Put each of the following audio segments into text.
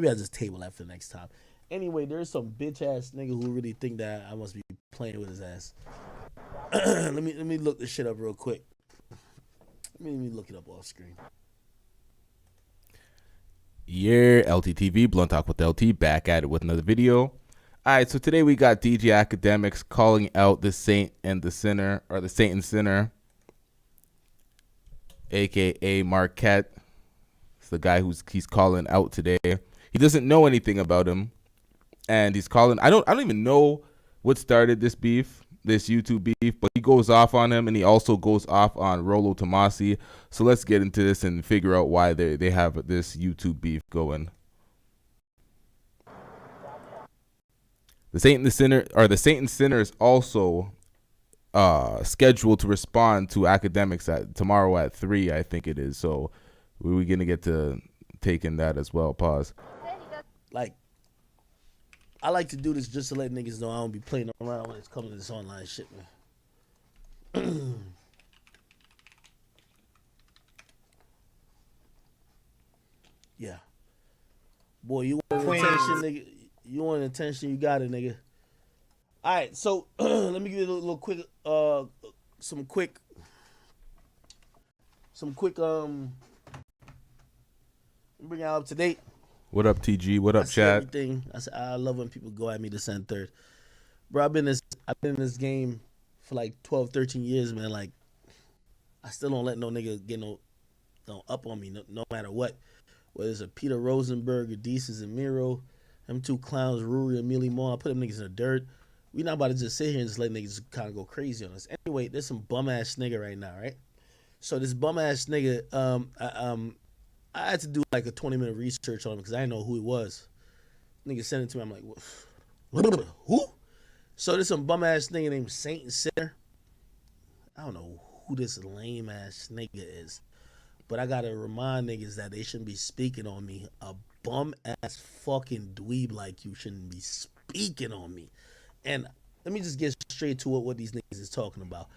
Maybe I'll just table that for next time. Anyway, there's some bitch ass nigga who really think that I must be playing with his ass. let me look this shit up real quick. Let me look it up off screen. Yeah, LTTV, Blunt Talk with LT, back at it with another video. All right, so today we got DJ Akademiks calling out the Saint and the Sinner, or the Saint and Sinner, aka Marquette. It's the guy he's calling out today. He doesn't know anything about him, and he's calling. I don't even know what started this beef, this YouTube beef, but he goes off on him, and he also goes off on Rollo Tomasi. So let's get into this and figure out why they have this YouTube beef going. The Saint and the Sinner, or the Saint and Sinner, is also scheduled to respond to Akademiks tomorrow at 3, I think it is. So we're gonna get to taking that as well. Pause. Like, I like to do this just to let niggas know I don't be playing around when it's coming to this online shit, man. Yeah. Boy, you want attention, nigga. You want attention, you got it, nigga. All right, so let me give you a little quick, some quick, bring it up to date. What up, TG? What up, chat? Everything. I love when people go at me to send third. Bro, I've been in this game for like 12, 13 years, man. Like, I still don't let no nigga get no up on me, no matter what. Whether it's a Peter Rosenberg, Adesas, and Miro, them two clowns, Ruri and Millie Moore, I put them niggas in the dirt. We not about to just sit here and just let niggas kind of go crazy on us. Anyway, there's some bum ass nigga right now, right? So this bum ass nigga, I had to do like a 20-minute research on him because I didn't know who he was. Nigga sent it to me. I'm like, what? Who? So there's some bum ass nigga named Saint and Sinner. I don't know who this lame ass nigga is, but I gotta remind niggas that they shouldn't be speaking on me. A bum ass fucking dweeb like you shouldn't be speaking on me. And let me just get straight to what these niggas is talking about.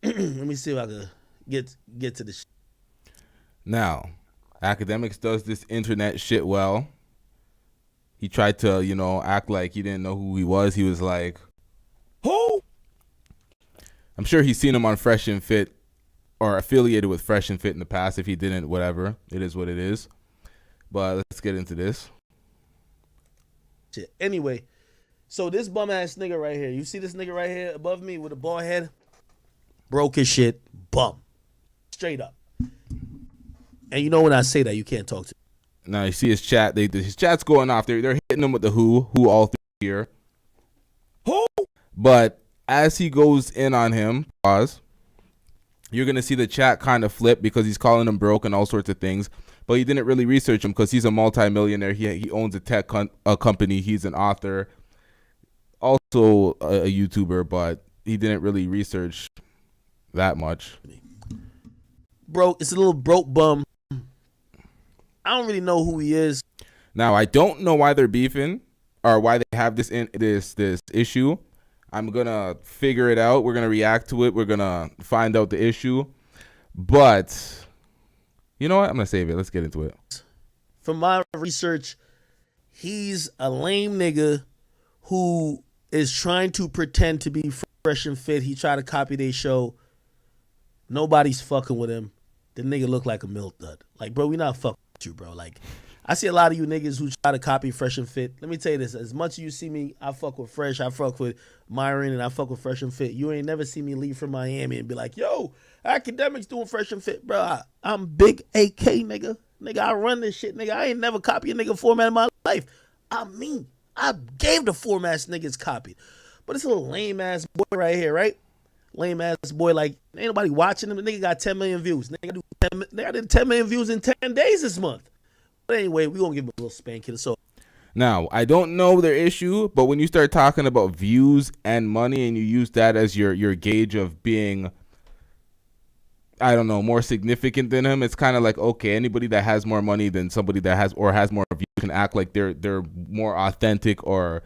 Let me see if I can get to this. Now, Akademiks does this internet shit well. He tried to, act like he didn't know who he was. He was like, who? I'm sure he's seen him on Fresh and Fit or affiliated with Fresh and Fit in the past. If he didn't, whatever. It is what it is. But let's get into this. Shit. Anyway, so this bum ass nigga right here, you see this nigga right here above me with a bald head? Broke his shit, bum. Straight up. And you know when I say that, you can't talk to me. Now you see his chat. His chat's going off. They're hitting him with the who all through here. Who? But as he goes in on him, pause, you're going to see the chat kind of flip because he's calling him broke and all sorts of things. But he didn't really research him because he's a multimillionaire. He owns a tech company. He's an author, also a YouTuber, but he didn't really research that much. Bro, it's a little broke bum. I don't really know who he is. Now, I don't know why they're beefing or why they have this issue. I'm going to figure it out. We're going to react to it. We're going to find out the issue. But you know what? I'm going to save it. Let's get into it. From my research, he's a lame nigga who is trying to pretend to be Fresh and Fit. He tried to copy their show. Nobody's fucking with him. The nigga look like a milk dud. Like, bro, we not fucking with you, bro. Like, I see a lot of you niggas who try to copy Fresh and Fit. Let me tell you this. As much as you see me, I fuck with Fresh, I fuck with Myron, and I fuck with Fresh and Fit. You ain't never see me leave from Miami and be like, yo, Akademiks doing Fresh and Fit. Bro, I'm big AK, nigga. Nigga, I run this shit, nigga. I ain't never copy a nigga format in my life. I gave the formats niggas copied. But it's a little lame-ass boy right here, right? Lame-ass boy, like, ain't nobody watching him. The nigga got 10 million views. Nigga did 10 million views in 10 days this month. But anyway, we gonna give him a little spanking. So now, I don't know their issue, but when you start talking about views and money and you use that as your gauge of being, I don't know, more significant than him, it's kind of like, okay, anybody that has more money than somebody that has more views can act like they're more authentic or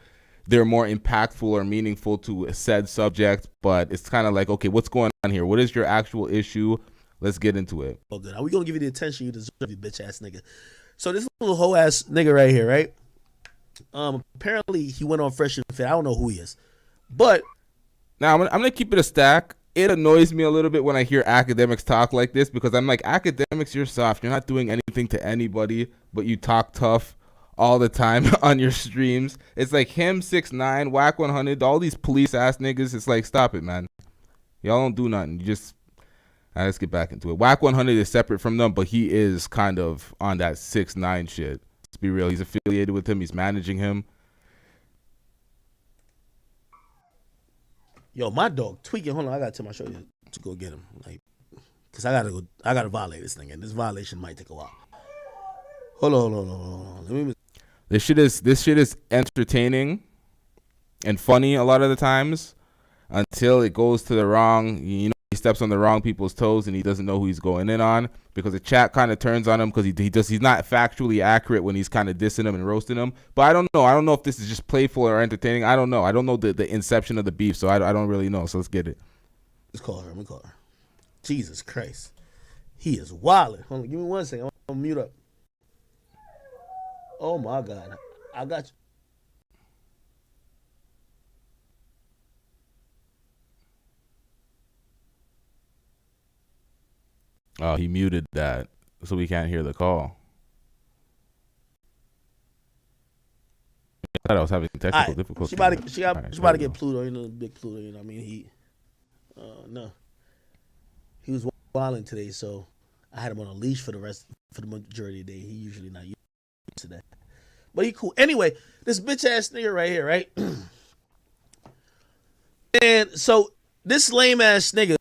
they're more impactful or meaningful to a said subject. But it's kind of like, okay, what's going on here? What is your actual issue? Let's get into it. Oh, good. Are we gonna give you the attention you deserve, you bitch ass nigga? So this little hoe ass nigga right here, right? Apparently he went on Fresh and Fit. I don't know who he is, but Now I'm gonna keep it a stack. It annoys me a little bit when I hear academics talk like this because I'm like, academics, you're soft. You're not doing anything to anybody, but you talk tough all the time on your streams. It's like him, 6ix9ine, Whack 100, all these police ass niggas. It's like, stop it, man. Y'all don't do nothing. You just let's get back into it. Whack 100 is separate from them, but he is kind of on that 6ix9ine shit. Let's be real. He's affiliated with him. He's managing him. yo, my dog tweaking. Hold on, I gotta tell my show you to go get him, like, cause I gotta violate this thing, and this violation might take a while. Hold on. Let me. This shit is entertaining and funny a lot of the times until it goes to the wrong. You know, he steps on the wrong people's toes and he doesn't know who he's going in on because the chat kind of turns on him because he's not factually accurate when he's kind of dissing him and roasting him. But I don't know if this is just playful or entertaining. I don't know the inception of the beef, so I don't really know. So let's get it. Let's call her. Let me call her. Jesus Christ, he is wilding. Hold on, give me 1 second. I'm gonna mute up. Oh my God, I got you. Oh, he muted that, so we can't hear the call. I thought I was having technical difficulties. She about to get Pluto, you know, big Pluto, you know what I mean? No. He was wilding today, so I had him on a leash for the majority of the day. He usually not used to that. But he cool. Anyway, this bitch ass nigga right here, right? And so this lame ass nigga,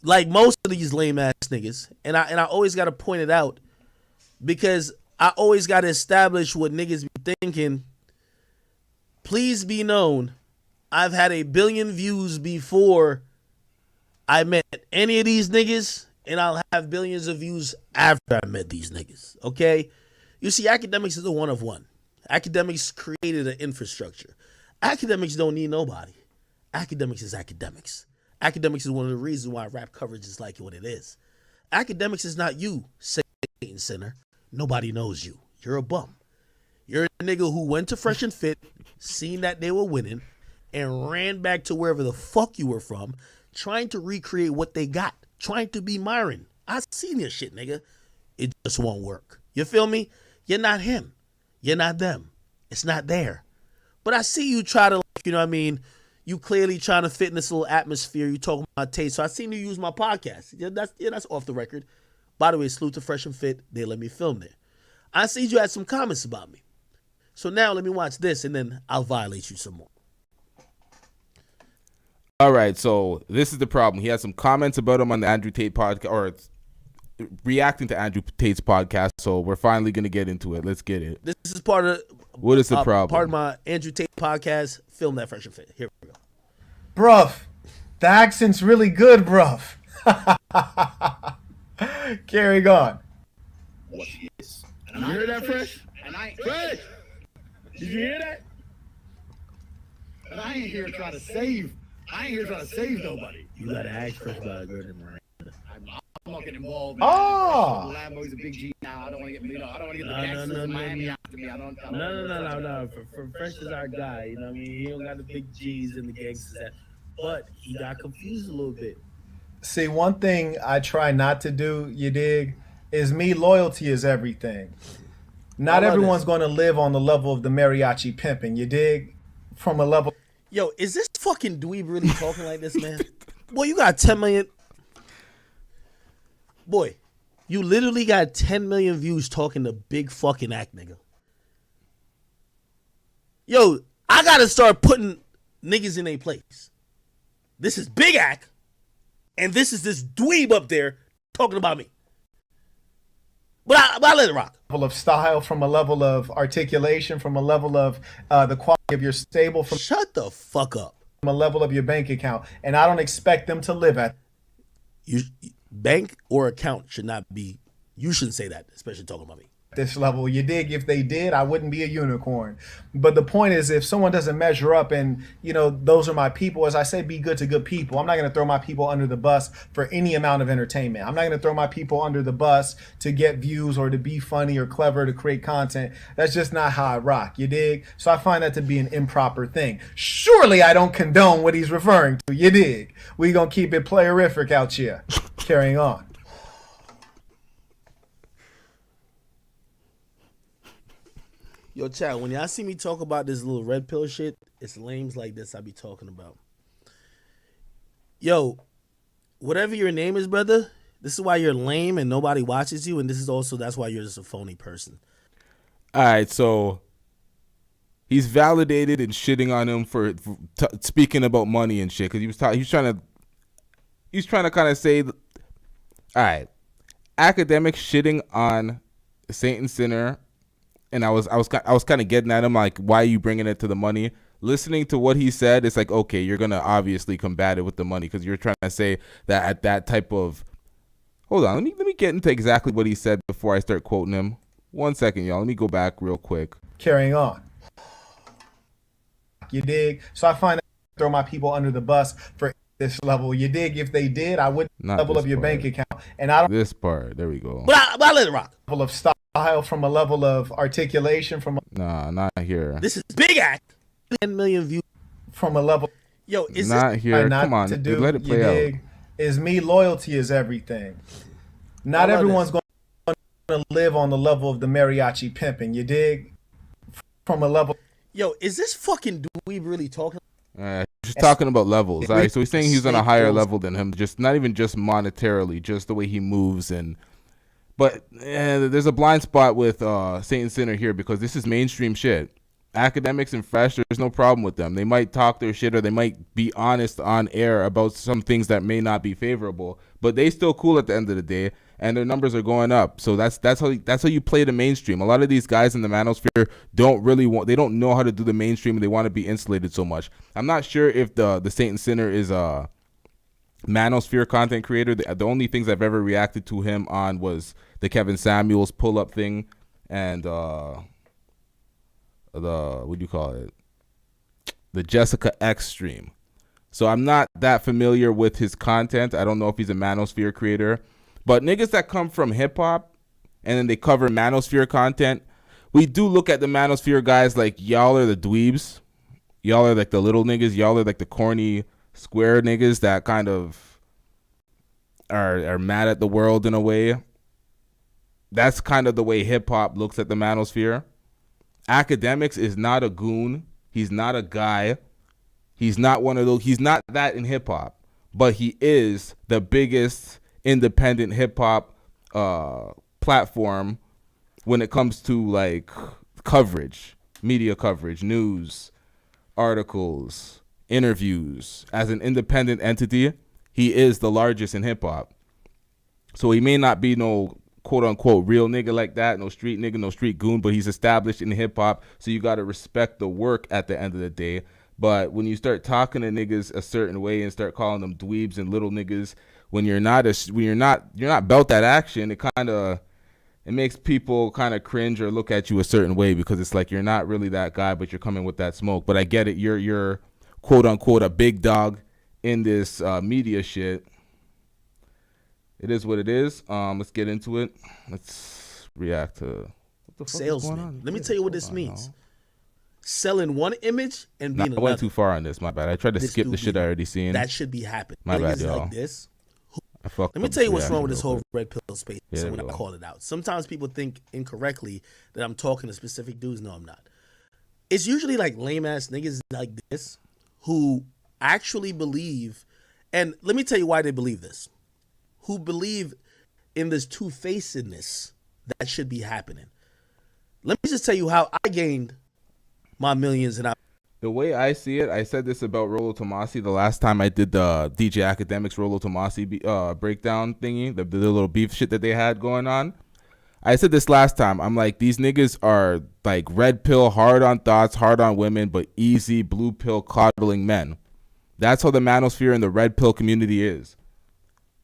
like most of these lame ass niggas, and I always gotta point it out because I always gotta establish what niggas be thinking. Please be known, I've had 1 billion views before I met any of these niggas, and I'll have billions of views after I met these niggas. Okay? You see, Akademiks is a one of one. Akademiks created an infrastructure. Akademiks don't need nobody. Akademiks is Akademiks. Akademiks is one of the reasons why rap coverage is like what it is. Akademiks is not you, Satan Center. Nobody knows you. You're a bum. You're a nigga who went to Fresh and Fit, seen that they were winning, and ran back to wherever the fuck you were from, trying to recreate what they got, trying to be Myron. I seen your shit, nigga. It just won't work. You feel me? You're not him. You're not them. It's not there. But I see you try to, like, you know what I mean? You clearly trying to fit in this little atmosphere. You talking about taste. So I seen you use my podcast. That's off the record. By the way, salute to Fresh and Fit. They let me film there. I see you had some comments about me. So now let me watch this and then I'll violate you some more. All right, so this is the problem. He had some comments about him on the Andrew Tate podcast, or reacting to Andrew Tate's podcast. So we're finally gonna get into it. Let's get it. This is part of what is the problem? Part of my Andrew Tate podcast. Film that Fresh and Fit. Here we go. Bruv, the accent's really good, bruv. Carry on. What is? And you hear that, Fresh? And I Fresh. Did you hear that? And I ain't here trying to save. I ain't here trying to save nobody. You gotta ask Fresh about Gordon Moran. I'm not getting involved. Oh. Lambo's a big G now. I don't want to get, I don't want to get the gangsters in Miami after me. No. For Fresh is our guy. You know what I mean? He don't got the big G's and the gangsters. But he got confused a little bit. See, one thing I try not to do, you dig, is me, loyalty is everything. Not everyone's going to live on the level of the mariachi pimping, you dig? From a level. Yo, is this fucking dweeb really talking like this, man? Boy, you got 10 million. Boy, you literally got 10 million views talking to big fucking act, nigga. Yo, I got to start putting niggas in their place. This is big act, and this is this dweeb up there talking about me. But I let it rock. Level of style, from a level of articulation, from a level of the quality of your stable, from Shut the fuck up. a level of your bank account. And I don't expect them to live at. You bank or account should not be. You shouldn't say that, especially talking about me. this level. You dig? If they did, I wouldn't be a unicorn. But the point is, if someone doesn't measure up and, those are my people, as I say, be good to good people. I'm not going to throw my people under the bus for any amount of entertainment. I'm not going to throw my people under the bus to get views or to be funny or clever to create content. That's just not how I rock. You dig? So I find that to be an improper thing. Surely I don't condone what he's referring to. You dig? We going to keep it playerific out here. Carrying on. Yo, chat, when y'all see me talk about this little red pill shit, it's lames like this I be talking about. Yo, whatever your name is, brother, this is why you're lame and nobody watches you, and that's why you're just a phony person. All right, so he's validated and shitting on him for speaking about money and shit, because he's trying to kind of say, all right, Akademiks shitting on Saint and Sinner. And I was kind of getting at him, like, why are you bringing it to the money? Listening to what he said, it's like, okay, you're going to obviously combat it with the money, because you're trying to say that at that type of... Hold on, let me get into exactly what he said before I start quoting him. 1 second, y'all. Let me go back real quick. Carrying on. You dig? So I find that I throw my people under the bus for this level. You dig? If they did, I wouldn't level up your bank account. And I don't... This part, there we go. But I let it rock. Level of style, from a level of articulation, from Nah, not here. This is big act. 10 million views. From a level... Yo, is not this... here. Not Come on, to do, let it play out. Is me, loyalty is everything. Not everyone's going to live on the level of the mariachi pimping. You dig? From a level... Yo, is this fucking dweeb really talking? Just talking about levels. All right, so he's saying he's on a higher level than him, just not even just monetarily, just the way he moves. But there's a blind spot with Saint and Sinner here, because this is mainstream shit. Akademiks and Fresh, there's no problem with them. They might talk their shit, or they might be honest on air about some things that may not be favorable, but they still cool at the end of the day, and their numbers are going up. So that's how you play the mainstream. A lot of these guys in the manosphere they don't know how to do the mainstream, and they want to be insulated so much. I'm not sure if the Saint and Sinner is a manosphere content creator. The only things I've ever reacted to him on was the Kevin Samuels pull-up thing, and the Jessica X stream. So I'm not that familiar with his content. I don't know if he's a manosphere creator. But niggas that come from hip-hop and then they cover manosphere content, we do look at the manosphere guys like, y'all are the dweebs. Y'all are like the little niggas. Y'all are like the corny square niggas that kind of are mad at the world in a way. That's kind of the way hip-hop looks at the manosphere. Akademiks is not a goon. He's not a guy. He's not one of those. He's not that in hip-hop. But he is the biggest independent hip-hop platform when it comes to, like, coverage, media coverage, news, articles, interviews. As an independent entity, he is the largest in hip-hop. So he may not be no quote-unquote real nigga like that, no street nigga, no street goon, but he's established in hip-hop, so you got to respect the work at the end of the day. But when you start talking to niggas a certain way and start calling them dweebs and little niggas, when you're not about that action, it makes people kind of cringe or look at you a certain way, because it's like you're not really that guy, but you're coming with that smoke. But I get it, you're quote-unquote a big dog in this media shit. It is what it is. Let's get into it. Let's react to what the fuck salesman. is going on. Let me tell you what this means. Selling one image and being I went too far on this. My bad. I tried to skip the shit I already seen. That should be happening. My bad, Niggas y'all. like this. Let me tell you what's wrong with this whole red pill space. Yeah, So when I call it out, sometimes people think incorrectly that I'm talking to specific dudes. No, I'm not. It's usually like lame ass niggas like this who actually believe, and let me tell you why they believe this. Who believe in this two-facedness that should be happening. Let me just tell you how I gained my millions. And the way I see it, I said this about Rollo Tomasi the last time I did the DJ Akademiks Rollo Tomasi breakdown thingy, the little beef shit that they had going on. I said this last time. I'm like, these niggas are like red pill, hard on thoughts, hard on women, but easy blue pill coddling men. That's how the manosphere and the red pill community is.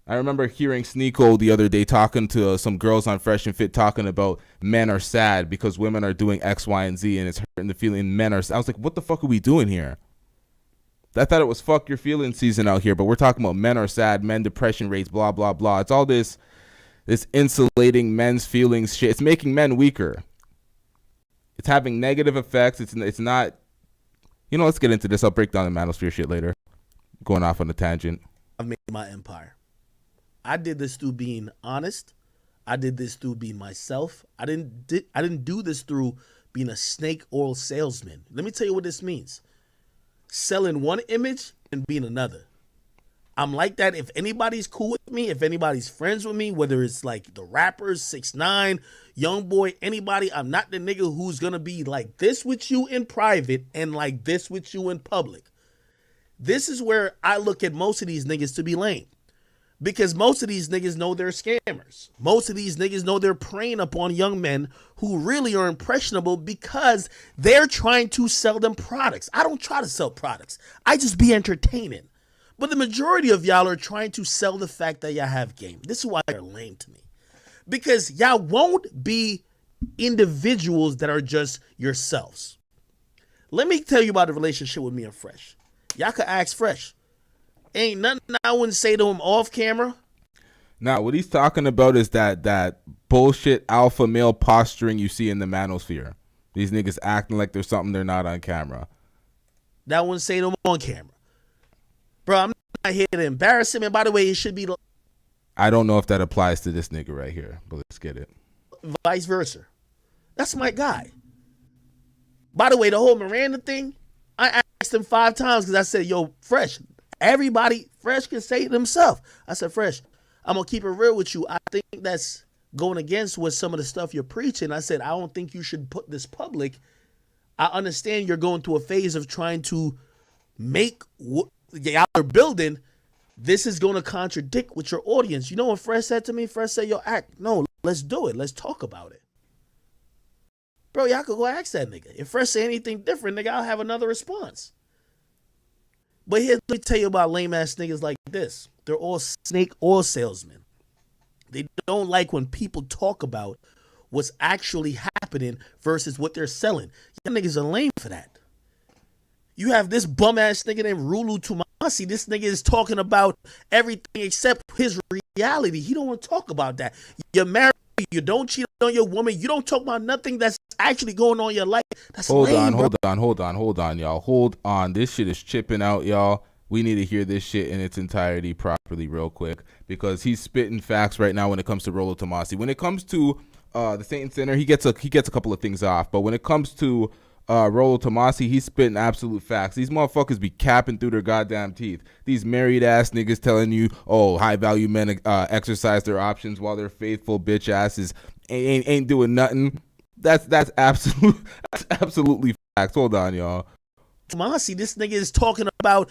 I remember hearing Sneeko the other day talking to some girls on Fresh and Fit talking about men are sad because women are doing X, Y, and Z, and it's hurting the feeling men are sad. I was like, what the fuck are we doing here? I thought it was fuck your feelings season out here, but we're talking about men are sad, men depression rates, blah, blah, blah. It's all this insulating men's feelings shit. It's making men weaker. It's having negative effects. It's not, let's get into this. I'll break down the manosphere shit later. Going off on a tangent. I've made my empire. I did this through being honest. I did this through being myself. I didn't do this through being a snake oil salesman. Let me tell you what this means. Selling one image and being another. I'm like that. If anybody's cool with me, if anybody's friends with me, whether it's like the rappers, 6ix9ine, Young Boy, anybody, I'm not the nigga who's gonna be like this with you in private and like this with you in public. This is where I look at most of these niggas to be lame. Because most of these niggas know they're scammers. Most of these niggas know they're preying upon young men who really are impressionable because they're trying to sell them products. I don't try to sell products. I just be entertaining. But the majority of y'all are trying to sell the fact that y'all have game. This is why they're lame to me. Because y'all won't be individuals that are just yourselves. Let me tell you about the relationship with me and Fresh. Y'all could ask Fresh. Ain't nothing I wouldn't say to him off camera. Now, what he's talking about is that bullshit alpha male posturing you see in the manosphere. These niggas acting like there's something they're not on camera. That I wouldn't say to him on camera. Bro, I'm not here to embarrass him. And by the way, it should be I don't know if that applies to this nigga right here, but let's get it. Vice versa. That's my guy. By the way, the whole Miranda thing, I asked him 5 times because I said, yo, Fresh, everybody, Fresh can say it himself. I said, Fresh, I'm going to keep it real with you. I think that's going against what some of the stuff you're preaching. I said, I don't think you should put this public. I understand you're going through a phase of trying to make what y'all are building. This is going to contradict with your audience. You know what Fresh said to me? Fresh said, yo, no, let's do it. Let's talk about it. Bro, y'all could go ask that nigga. If Fresh say anything different, nigga, I'll have another response. But here, let me tell you about lame ass niggas like this. They're all snake oil salesmen. They don't like when people talk about what's actually happening versus what they're selling. Y'all niggas are lame for that. You have this bum ass nigga named Rulu Tumasi. This nigga is talking about everything except his reality. He don't want to talk about that. You're married. You don't cheat on your woman. You don't talk about nothing that's actually going on in your life. That's lame, hold on, y'all. Hold on. This shit is chipping out, y'all. We need to hear this shit in its entirety properly real quick because he's spitting facts right now when it comes to Rolo Tomasi. When it comes to the Saint Center, he gets a couple of things off. But when it comes to Rolo Tomasi, he's spitting absolute facts. These motherfuckers be capping through their goddamn teeth. These married ass niggas telling you, oh, high value men exercise their options while their faithful bitch asses ain't doing nothing. That's absolutely facts. Hold on, y'all. Tomasi, this nigga is talking about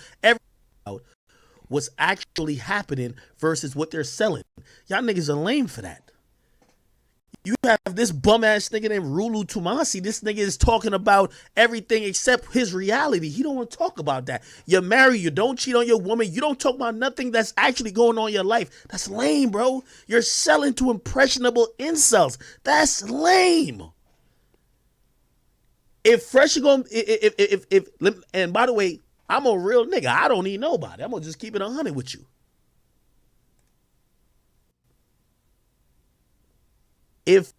what's actually happening versus what they're selling. Y'all niggas are lame for that. You have this bum ass nigga named Rulu Tumasi. This nigga is talking about everything except his reality. He don't want to talk about that. You're married. You don't cheat on your woman. You don't talk about nothing that's actually going on in your life. That's lame, bro. You're selling to impressionable incels. That's lame. If Fresh is going, and by the way, I'm a real nigga. I don't need nobody. I'm going to just keep it 100 with you. If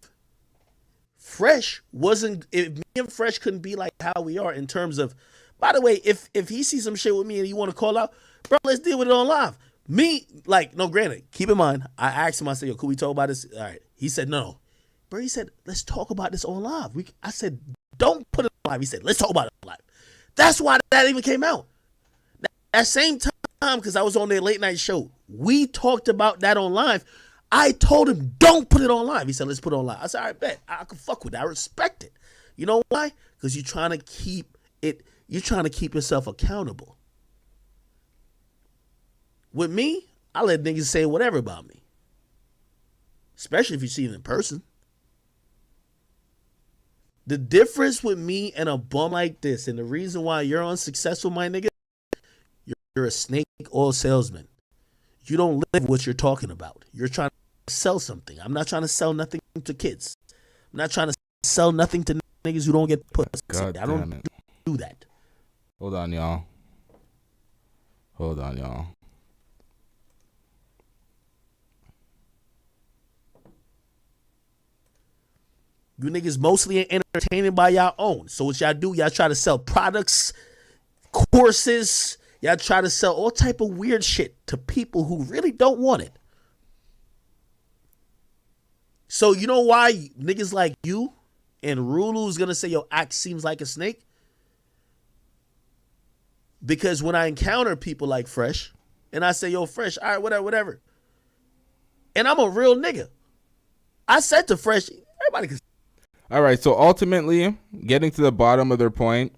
me and Fresh couldn't be like how we are in terms of, by the way, if he sees some shit with me and you want to call out, bro, let's deal with it on live. Me, like, no, granted, keep in mind, I asked him, I said, yo, could we talk about this? All right. He said, no. Bro, he said, let's talk about this on live. I said, don't put it on live. He said, let's talk about it on live. That's why that even came out. That same time, because I was on their late night show, we talked about that on live. I told him, don't put it on live. He said, let's put it on live. I said, all right, bet. I can fuck with that. I respect it. You know why? Because you're trying to keep yourself accountable. With me, I let niggas say whatever about me. Especially if you see them in person. The difference with me and a bum like this, and the reason why you're unsuccessful, my nigga, you're a snake oil salesman. You don't live what you're talking about. You're trying to sell something. I'm not trying to sell nothing to kids. I'm not trying to sell nothing to niggas who don't get pussy. God I damn don't it. do that. Hold on, y'all. You niggas mostly entertaining by y'all own. So what y'all do, y'all try to sell products, courses. Y'all try to sell all type of weird shit to people who really don't want it. So you know why niggas like you and Rulu's gonna say your act seems like a snake? Because when I encounter people like Fresh, and I say, yo, Fresh, all right, whatever. And I'm a real nigga. I said to Fresh, everybody can. All right, so ultimately, getting to the bottom of their point,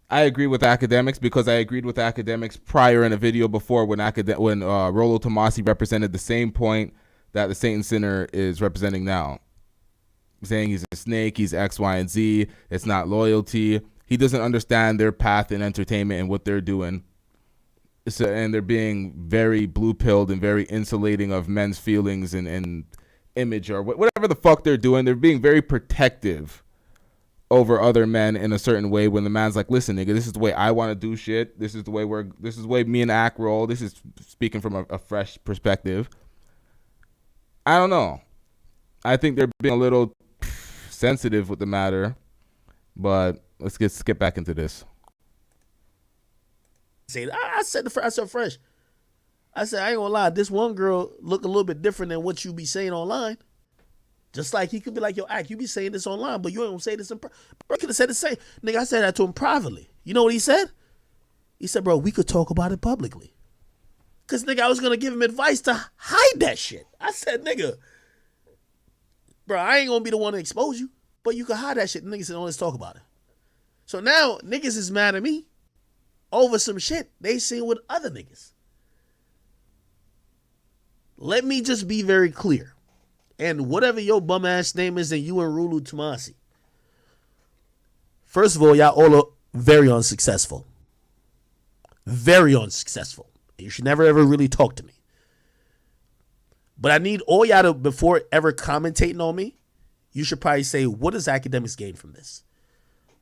I agree with Akademiks because I agreed with Akademiks prior in a video before when Rollo Tomasi represented the same point that the Saint Sinner is representing now. Saying he's a snake, he's X, Y, and Z, it's not loyalty. He doesn't understand their path in entertainment and what they're doing. So, and they're being very blue-pilled and very insulating of men's feelings and image or whatever the fuck they're doing. They're being very protective over other men in a certain way when the man's like, listen, nigga, this is the way I want to do shit. This is the way me and Ak roll. This is speaking from a fresh perspective. I don't know. I think they're being a little sensitive with the matter, but let's get back into this. I said Fresh. I said, I ain't gonna lie, this one girl look a little bit different than what you be saying online. Just like he could be like, yo, Ak, you be saying this online, but you don't say this in private. Bro, could have said the same. Nigga, I said that to him privately. You know what he said? He said, bro, we could talk about it publicly. Because, nigga, I was going to give him advice to hide that shit. I said, nigga, bro, I ain't going to be the one to expose you, but you can hide that shit. And nigga said, oh, let's talk about it. So now niggas is mad at me over some shit they seen with other niggas. Let me just be very clear. And whatever your bum ass name is, and you and Rulu Tomasi. First of all, y'all all are very unsuccessful. Very unsuccessful. You should never ever really talk to me. But I need all y'all to, before ever commentating on me, you should probably say, what does Akademiks gain from this?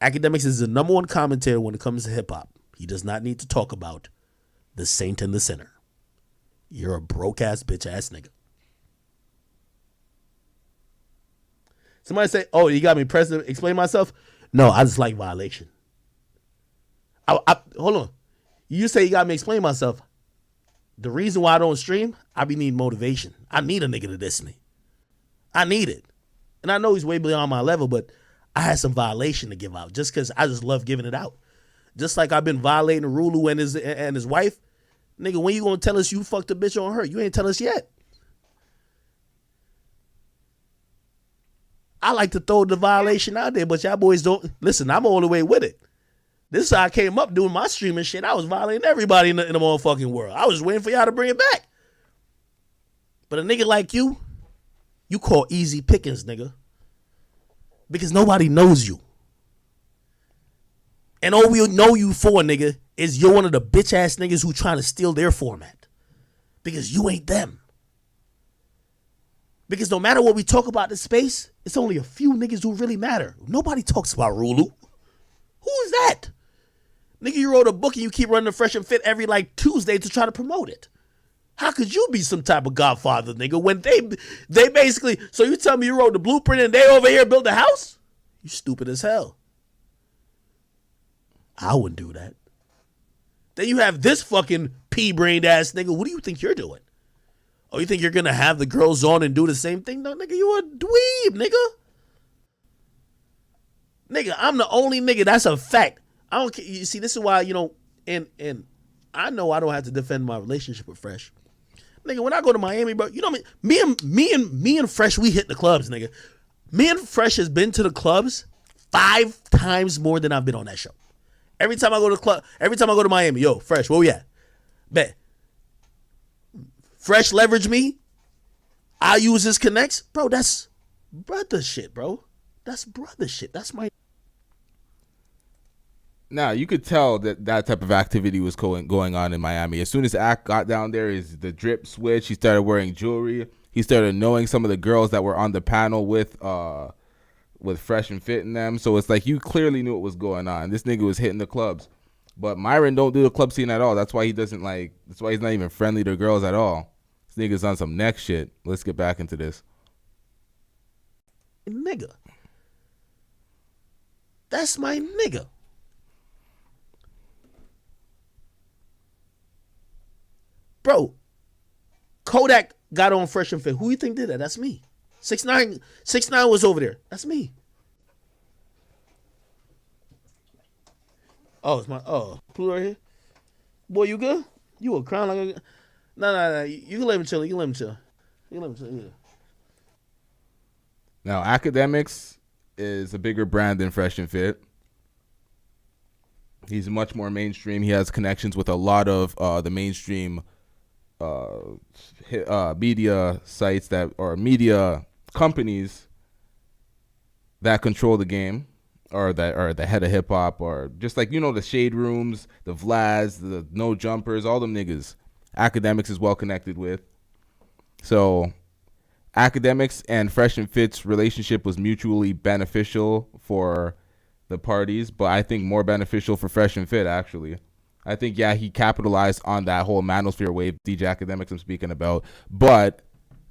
Akademiks is the number one commentator when it comes to hip hop. He does not need to talk about the saint and the sinner. You're a broke ass bitch ass nigga. Somebody say, oh, you got me pressed to explain myself? No, I just like violation. Hold on. You say you got me explain myself. The reason why I don't stream, I be needing motivation. I need a nigga to diss me. I need it. And I know he's way beyond my level, but I had some violation to give out just because I just love giving it out. Just like I've been violating Rulu and his wife. Nigga, when you gonna tell us you fucked a bitch on her? You ain't tell us yet. I like to throw the violation out there, but y'all boys don't. Listen, I'm all the way with it. This is how I came up doing my streaming shit. I was violating everybody in the motherfucking world. I was waiting for y'all to bring it back. But a nigga like you call easy pickings, nigga. Because nobody knows you. And all we know you for, nigga, is you're one of the bitch ass niggas who trying to steal their format. Because you ain't them. Because no matter what we talk about this space, it's only a few niggas who really matter. Nobody talks about Rulu. Who is that? Nigga, you wrote a book and you keep running the Fresh and Fit every like Tuesday to try to promote it. How could you be some type of godfather, nigga, when they basically, so you tell me you wrote the blueprint and they over here built the house? You stupid as hell. I wouldn't do that. Then you have this fucking pea-brained ass nigga. What do you think you're doing? Oh, you think you're going to have the girls on and do the same thing? No, nigga, you a dweeb, nigga. Nigga, I'm the only nigga. That's a fact. I don't care. You see, this is why, and I know I don't have to defend my relationship with Fresh. Nigga, when I go to Miami, bro, you know me and Fresh, we hit the clubs, nigga. Me and Fresh has been to the clubs 5 times more than I've been on that show. Every time I go to the club, every time I go to Miami, yo, Fresh, where we at? Bet. Fresh leverage me. I use his connects. Bro, that's brother shit, bro. That's brother shit. That's my... Now you could tell that that type of activity was going on in Miami. As soon as Ak got down there, the drip switch. He started wearing jewelry. He started knowing some of the girls that were on the panel with Fresh and Fit in them. So it's like you clearly knew what was going on. This nigga was hitting the clubs, but Myron don't do the club scene at all. That's why he doesn't like. That's why he's not even friendly to girls at all. This nigga's on some next shit. Let's get back into this. Nigga, that's my nigga. Bro, Kodak got on Fresh and Fit. Who you think did that? That's me. 6ix9ine was over there. That's me. Oh, it's my Pluto right here. Boy, you good? You a crown like a No. You can let him chill. Yeah. Now, Akademiks is a bigger brand than Fresh and Fit. He's much more mainstream. He has connections with a lot of the mainstream media sites or media companies that control the game, or that are the head of hip hop, or just like, you know, the Shade Rooms, the Vlads, the No Jumpers, all them niggas. Akademiks is well connected with. So Akademiks and Fresh and Fit's relationship was mutually beneficial for the parties, but I think more beneficial for Fresh and Fit, actually. I think, yeah, he capitalized on that whole manosphere wave, DJ Akademiks I'm speaking about. But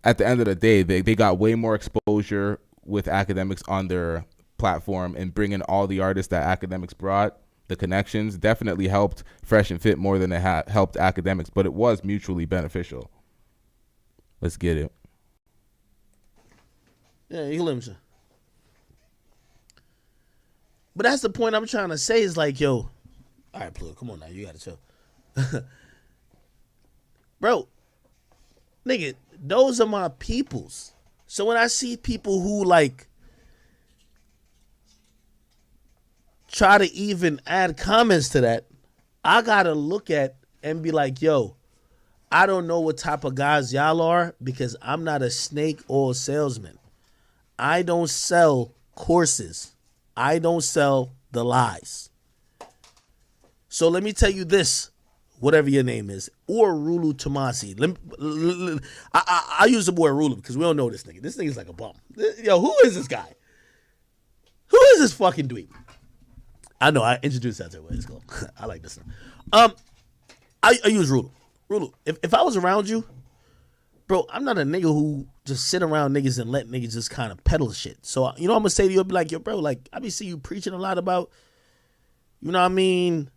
at the end of the day, they got way more exposure with Akademiks on their platform, and bringing all the artists that Akademiks brought, the connections, definitely helped Fresh and Fit more than it helped Akademiks. But it was mutually beneficial. Let's get it. Yeah, you can let him chill. But that's the point I'm trying to say is like, yo, all right, Pluto, come on now, you gotta chill. Bro, nigga, those are my peoples. So when I see people who like try to even add comments to that, I gotta look at and be like, yo, I don't know what type of guys y'all are, because I'm not a snake oil salesman. I don't sell courses. I don't sell the lies. So let me tell you this, whatever your name is, or Rulu Tomasi. I use the word Rulu because we don't know this nigga. This nigga's like a bum. Yo, who is this guy? Who is this fucking dweeb? I know, I introduced that to everybody. It's cool. I like this one. I use Rulu. Rulu, if I was around you, bro, I'm not a nigga who just sit around niggas and let niggas just kind of peddle shit. So, you know what I'm going to say to you? I'll be like, yo, bro, like, I be seeing you preaching a lot about, you know what I mean,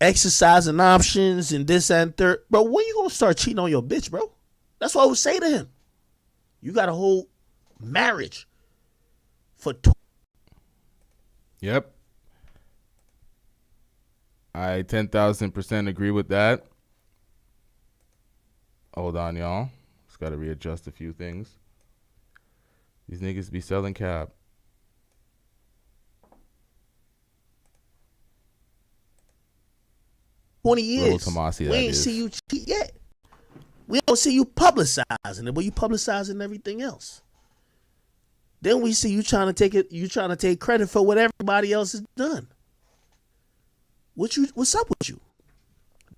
exercising options and this and third. Bro, when you going to start cheating on your bitch, bro? That's what I would say to him. You got a whole marriage for Yep. I 10,000% agree with that. Hold on, y'all. Just got to readjust a few things. These niggas be selling cab. 20 years. Tomasi, we ain't see you cheat yet. We don't see you publicizing it, but you publicizing everything else. Then we see you trying to take it. You trying to take credit for what everybody else has done. What's up with you?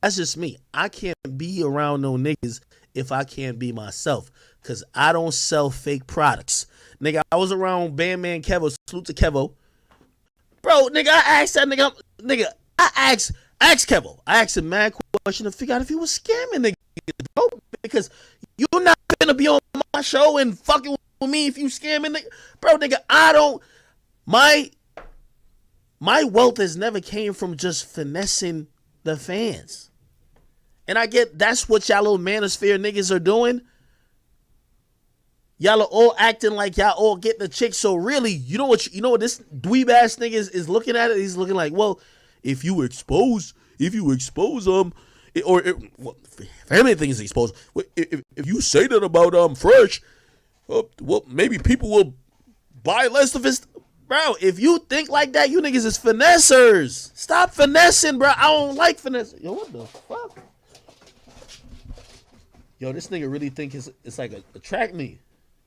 That's just me. I can't be around no niggas if I can't be myself, because I don't sell fake products. Nigga, I was around Bandman Kevo. Salute to Kevo. Bro, nigga, I asked that nigga, I asked Kevo. I asked him mad question to figure out if he was scamming niggas, bro. Because you're not gonna be on my show and fucking with me if you scamming nigga. Bro, nigga, I don't. My wealth has never came from just finessing the fans. And I get that's what y'all little manosphere niggas are doing. Y'all are all acting like y'all all getting the chick. So really, you know what this dweeb ass nigga is looking at it? He's looking like, well, if you expose well, family things exposed. If you say that about Fresh, well, maybe people will buy less of his. Bro, if you think like that, you niggas is finessers. Stop finessing, bro. I don't like finesse. Yo, what the fuck? Yo, this nigga really think it's like a track me.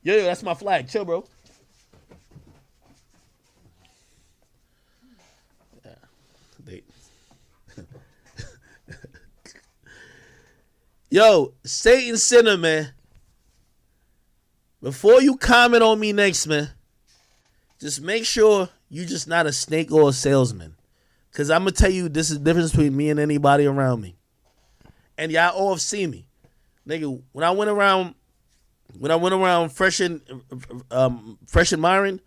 Yo, that's my flag. Chill, bro. Yeah. Yo, Satan Sinner, man. Before you comment on me next, man, just make sure you just not a snake or a salesman. Cause I'm gonna tell you this is the difference between me and anybody around me. And y'all all have seen me. Nigga, when I went around Fresh and Myron,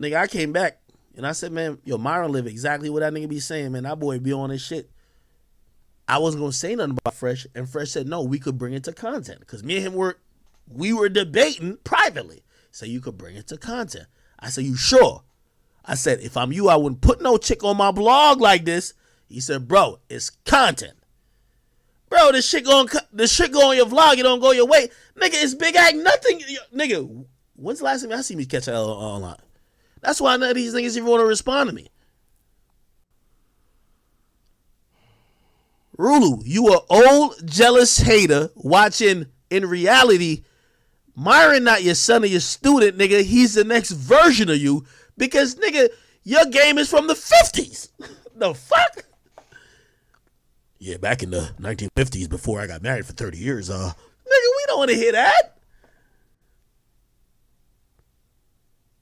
nigga, I came back and I said, man, yo, Myron live exactly what that nigga be saying, man. That boy be on his shit. I wasn't gonna say nothing about Fresh, and Fresh said, no, we could bring it to content. Because me and him were debating privately. So you could bring it to content. I said, you sure? I said, if I'm you, I wouldn't put no chick on my blog like this. He said, bro, it's content. Bro, this shit go on your vlog. It don't go your way. Nigga, it's big act nothing. Nigga, when's the last time I see me catch that online? That's why none of these niggas even want to respond to me. Rulu, you a old, jealous hater watching, in reality, Myron not your son or your student, nigga. He's the next version of you because, nigga, your game is from the 50s. The fuck? Yeah, back in the 1950s before I got married for 30 years, nigga, we don't want to hear that.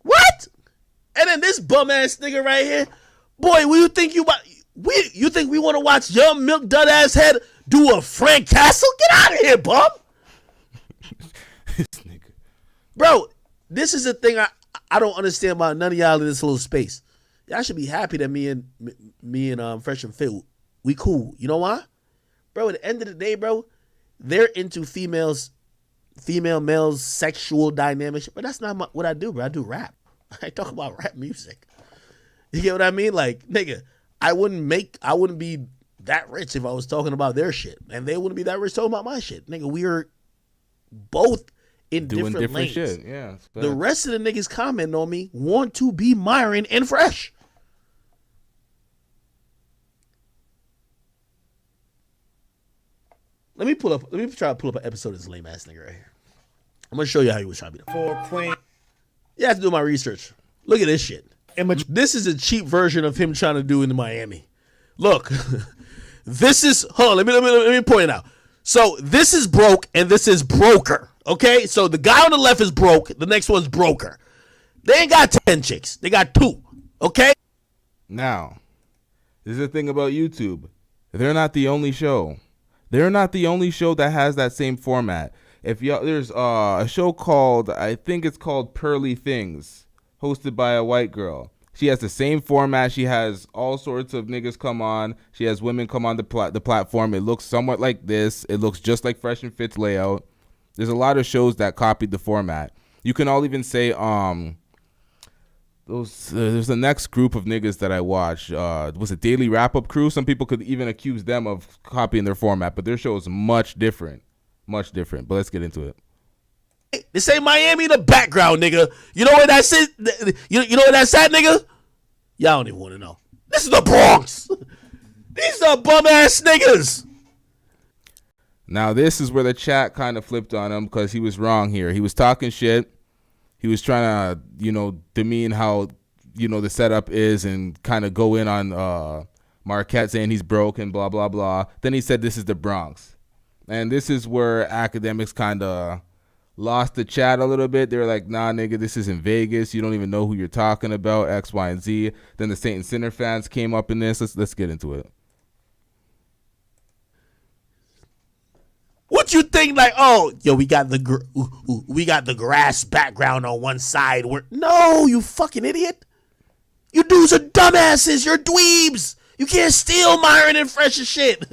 What? And then this bum ass nigga right here, boy, you think we want to watch your milk dud ass head do a Frank Castle? Get out of here, bum. This nigga. Bro, this is the thing I don't understand about none of y'all in this little space. Y'all should be happy that me and Fresh and Fit, we cool. You know why? Bro, at the end of the day, bro, they're into female males sexual dynamics, but that's not what I do, bro. I do rap. I talk about rap music. You get what I mean? Like, nigga, I wouldn't be that rich if I was talking about their shit, and they wouldn't be that rich talking about my shit. Nigga, we are both in Doing different lanes. shit. Yeah. The rest of the niggas commenting on me want to be Myron and Fresh. Let me try to pull up an episode of this lame ass nigga right here. I'm gonna show you how he was trying to be. For playing You have to do my research. Look at this shit. This is a cheap version of him trying to do in Miami. Look, this is, hold on, let me point it out. So this is broke and this is broker. Okay, so the guy on the left is broke. The next one's broker. They ain't got 10 chicks. They got 2. Okay. Now, this is the thing about YouTube. They're not the only show. They're not the only show that has that same format. If y'all, there's a show called, I think it's called Pearly Things, hosted by a white girl. She has the same format. She has all sorts of niggas come on. She has women come on the platform. It looks somewhat like this. It looks just like Fresh and Fit's layout. There's a lot of shows that copied the format. You can all even say there's the next group of niggas that I watch. Was it Daily Wrap Up Crew? Some people could even accuse them of copying their format, but their show is much different. Much different. But let's get into it. This ain't Miami in the background, nigga. You know where that's it? You know where that's at, nigga? Y'all don't even want to know. This is the Bronx. These are bum ass niggas. Now this is where the chat kind of flipped on him because he was wrong here. He was talking shit. He was trying to, demean how, the setup is and kind of go in on Marquette saying he's broke and blah, blah, blah. Then he said this is the Bronx. And this is where Akademiks kind of lost the chat a little bit. They were like, nah, nigga, this is in Vegas. You don't even know who you're talking about, X, Y, and Z. Then the Satan Sinner fans came up in this. Let's get into it. What you think? Like, oh, yo, we got the grass background on one side. No, you fucking idiot. You dudes are dumbasses. You're dweebs. You can't steal Myron and Fresh and shit.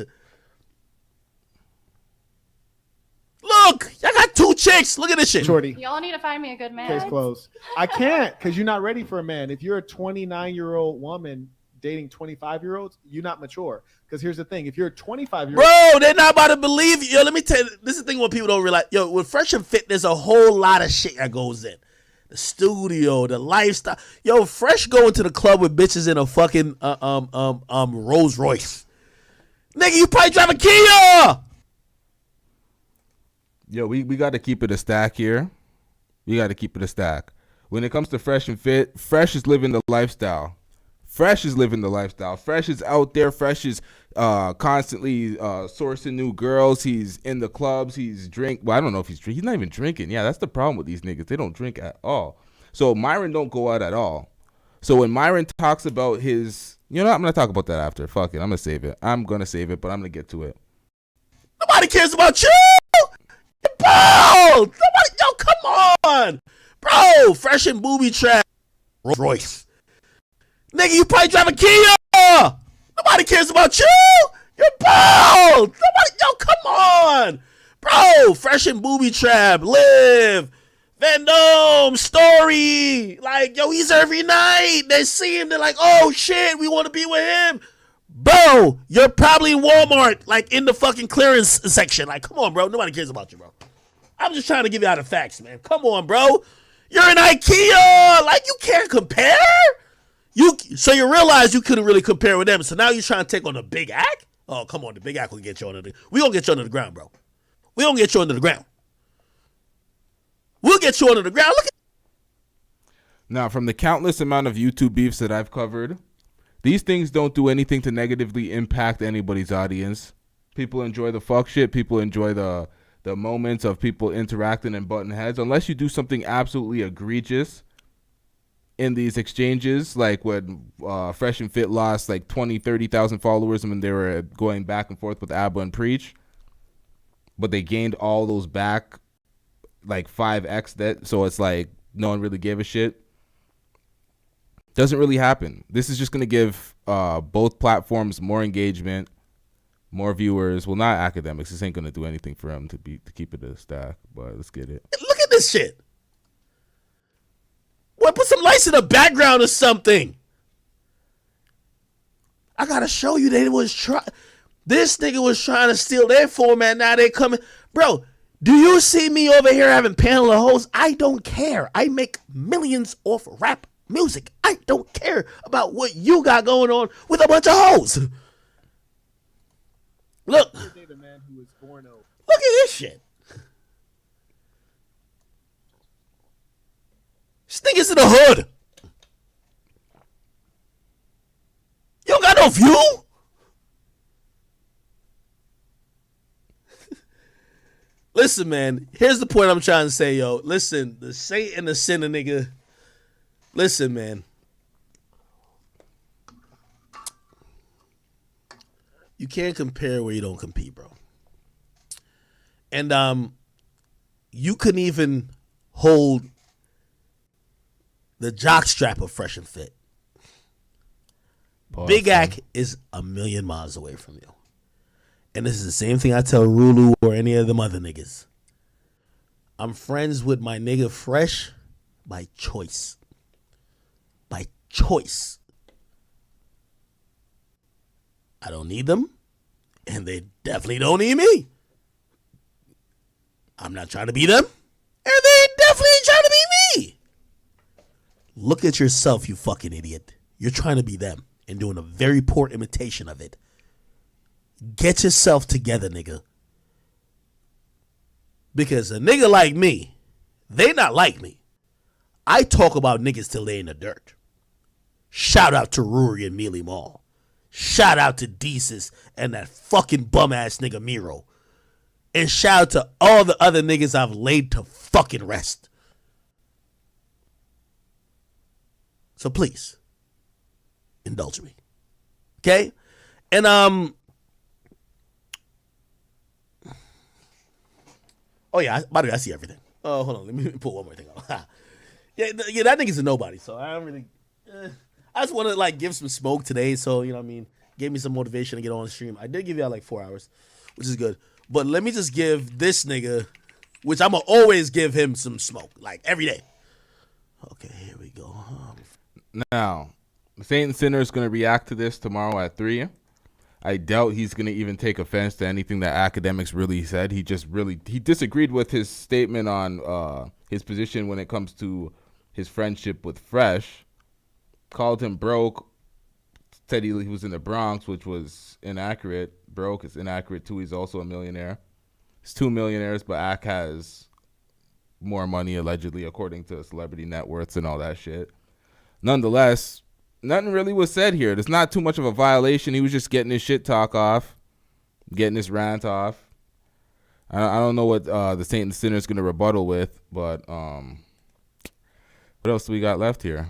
Look, y'all got 2 chicks. Look at this shit. Shorty. Y'all need to find me a good man. Case closed. I can't because you're not ready for a man. If you're a 29-year-old woman dating 25-year-olds, you're not mature. Because here's the thing. If you're a 25-year-old. Bro, they're not about to believe you. Yo, let me tell you. This is the thing what people don't realize. Yo, with Fresh and Fit, there's a whole lot of shit that goes in. The studio, the lifestyle. Yo, Fresh going to the club with bitches in a fucking Rolls Royce. Nigga, you probably drive a Kia. Yo, we got to keep it a stack here. We got to keep it a stack. When it comes to Fresh and Fit, Fresh is living the lifestyle. Fresh is living the lifestyle. Fresh is out there. Fresh is constantly sourcing new girls. He's in the clubs. Well, I don't know if he's drinking. He's not even drinking. Yeah, that's the problem with these niggas. They don't drink at all. So Myron don't go out at all. So when Myron talks about his, I'm going to talk about that after. Fuck it. I'm going to save it. But I'm going to get to it. Nobody cares about you. Bro, yo, come on. Bro, Fresh and booby trap. Rolls Royce. Nigga, you probably drive a Kia. Nobody cares about you. You're bald. Yo, come on. Bro, Fresh and booby trap. Live. Vendome, Story. Like, yo, he's every night. They see him. They're like, oh, shit, we want to be with him. Bro, you're probably in Walmart, like, in the fucking clearance section. Like, come on, bro. Nobody cares about you, bro. I'm just trying to give you out the facts, man. Come on, bro. You're in IKEA. Like, you can't compare? So you realize you couldn't really compare with them. So now you're trying to take on the big act? Oh, come on. The big act will get you under the... We gonna get you under the ground, bro. We gonna get you under the ground. We'll get you under the ground. Look at... Now, from the countless amount of YouTube beefs that I've covered, these things don't do anything to negatively impact anybody's audience. People enjoy the fuck shit. People enjoy the moments of people interacting and butting heads. Unless you do something absolutely egregious in these exchanges, like when Fresh and Fit lost like 20, 30,000 followers when they were going back and forth with Abba and Preach. But they gained all those back like 5x that. So it's like no one really gave a shit. Doesn't really happen. This is just going to give both platforms more engagement, more viewers. Well, not Akademiks. This ain't going to do anything for him to keep it a stack, but let's get it. Look at this shit. Boy, put some lights in the background or something. I got to show you this nigga was trying to steal their format. Now they coming. Bro, do you see me over here having panel of hoes? I don't care. I make millions off rap music. I don't care about what you got going on with a bunch of hoes. Look. Look at this shit. This nigga's in the hood. You don't got no view? Listen, man. Here's the point I'm trying to say, yo. Listen, the saint and the sinner, nigga. Listen, man. You can't compare where you don't compete, bro. And you couldn't even hold the jockstrap of Fresh and Fit. Awesome. Big Ack is a million miles away from you. And this is the same thing I tell Rulu or any of them other niggas. I'm friends with my nigga Fresh by choice. By choice. I don't need them, and they definitely don't need me. I'm not trying to be them, and they definitely ain't trying to be me. Look at yourself, you fucking idiot. You're trying to be them and doing a very poor imitation of it. Get yourself together, nigga. Because a nigga like me, they not like me. I talk about niggas till they in the dirt. Shout out to Rory and Mealy Mall. Shout out to Desus and that fucking bum ass nigga Miro. And shout out to all the other niggas I've laid to fucking rest. So please, indulge me. Okay? And oh yeah, by the way, I see everything. Oh, hold on, let me pull one more thing out. yeah, that nigga's a nobody, so I don't really I just want to like give some smoke today, so you know what I mean, gave me some motivation to get on the stream. I did give you out like 4 hours, which is good. But let me just give this nigga, which I'm gonna always give him some smoke, like every day. Okay, here we go. Now, Saint and Sinner is gonna react to this tomorrow at 3. I doubt he's gonna even take offense to anything that Akademiks really said. He disagreed with his statement on his position when it comes to his friendship with Fresh. Called him broke, said he was in the Bronx, which was inaccurate. Broke is inaccurate too. He's also a millionaire. He's 2 millionaires, but Ak has more money allegedly, according to celebrity net worths and all that shit. Nonetheless, Nothing really was said here. There's not too much of a violation. He was just getting his shit talk off, getting his rant off. I don't know what the Saint and Sinner is going to rebuttal with, but what else do we got left here?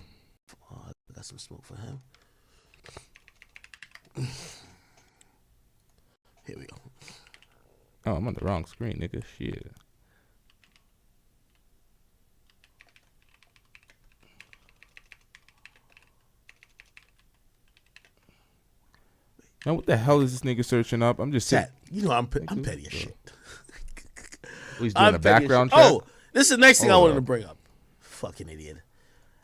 Oh, I got some smoke for him. Here we go. Oh, I'm on the wrong screen, nigga. Shit. Man, what the hell is this nigga searching up? I'm just Chat, you know I'm petty as shit. He's doing I'm a petty as background shit. check. Oh, this is the next thing I Hold wanted up. to bring up. Fucking idiot.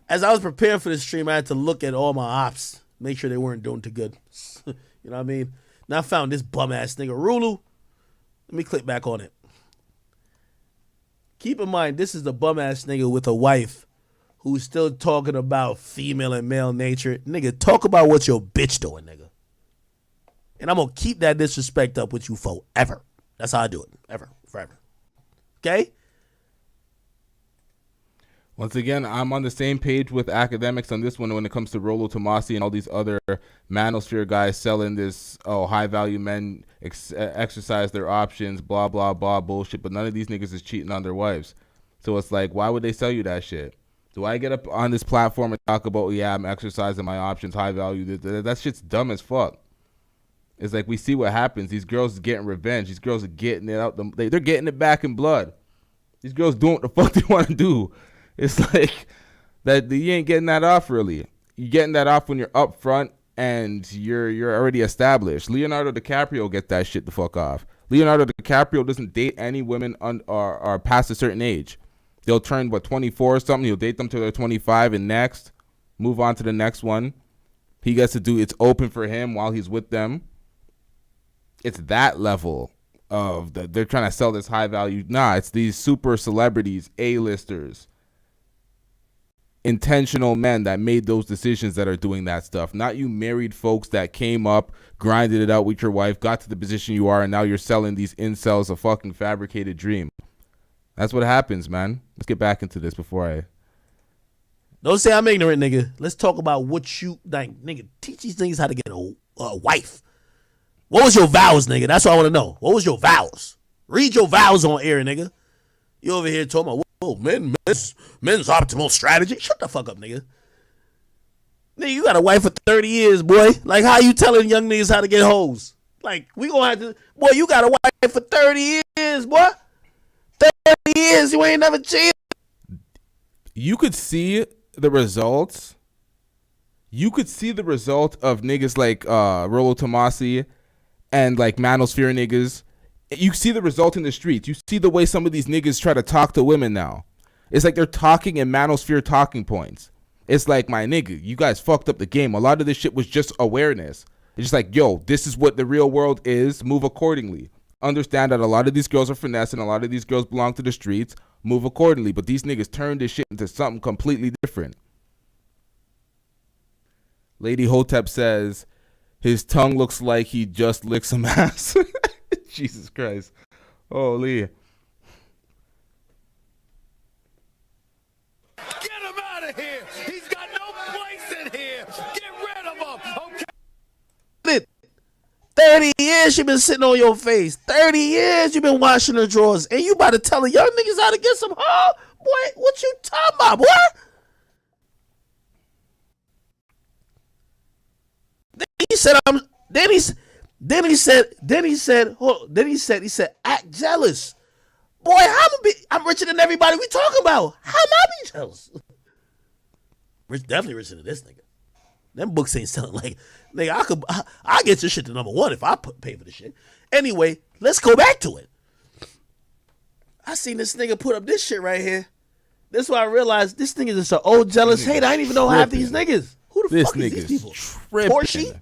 As I was preparing for this stream, I had to look at all my ops, make sure they weren't doing too good. You know what I mean? Now I found this bum ass nigga, Rulu. Let me click back on it. Keep in mind, this is the bum ass nigga with a wife who's still talking about female and male nature. Nigga, talk about what your bitch doing, nigga. And I'm gonna keep that disrespect up with you forever. That's how I do it. Ever. Forever. Okay? Once again, I'm on the same page with Akademiks on this one when it comes to Rollo Tomasi and all these other manosphere guys selling this, high value men exercise their options, blah, blah, blah, bullshit. But none of these niggas is cheating on their wives. So it's like, why would they sell you that shit? Do I get up on this platform and talk about, yeah, I'm exercising my options, high value? That shit's dumb as fuck. It's like we see what happens. These girls are getting revenge. These girls are getting it out. They're getting it back in blood. These girls doing what the fuck they want to do. It's like that you ain't getting that off really. You're getting that off when you're up front and you're already established. Leonardo DiCaprio get that shit the fuck off. Leonardo DiCaprio doesn't date any women or past a certain age. They'll turn 24 or something. He'll date them till they're 25 and next move on to the next one. He gets to do it's open for him while he's with them. It's that level of they're trying to sell this high value. Nah, it's these super celebrities, A-listers, intentional men that made those decisions that are doing that stuff. Not you married folks that came up, grinded it out with your wife, got to the position you are, and now you're selling these incels a fucking fabricated dream. That's what happens, man. Let's get back into this before I... Don't say I'm ignorant, nigga. Let's talk about what you, like, nigga, teach these niggas how to get a wife. What was your vows, nigga? That's what I want to know. What was your vows? Read your vows on air, nigga. You over here talking about, whoa, men's optimal strategy. Shut the fuck up, nigga. Nigga, you got a wife for 30 years, boy. Like, how you telling young niggas how to get hoes? Like, we gonna have to, boy, you got a wife for 30 years, boy. 30 years, you ain't never cheated. You could see the results. You could see the result of niggas like Rollo Tomasi and like Manosphere niggas. You see the result in the streets. You see the way some of these niggas try to talk to women now. It's like they're talking in Manosphere talking points. It's like, my nigga, you guys fucked up the game. A lot of this shit was just awareness. It's just like, yo, this is what the real world is. Move accordingly. Understand that a lot of these girls are finessing. A lot of these girls belong to the streets. Move accordingly. But these niggas turned this shit into something completely different. Lady Hotep says, his tongue looks like he just licked some ass. Jesus Christ. Holy. Get him out of here. He's got no place in here. Get rid of him. Okay. 30 years she been sitting on your face. 30 years you been washing her drawers. And you about to tell the young niggas how to get some hoe? Boy, what you talking about, boy? He said, he said, act jealous. Boy, I'm richer than everybody we talking about. How am I be jealous? Definitely richer than this nigga. Them books ain't selling like, nigga, I get your shit to number one if I pay for the shit. Anyway, let's go back to it. I seen this nigga put up this shit right here. That's why I realized this nigga is just an old jealous hater. I didn't even know half these niggas. Who the fuck is these people? Porsche?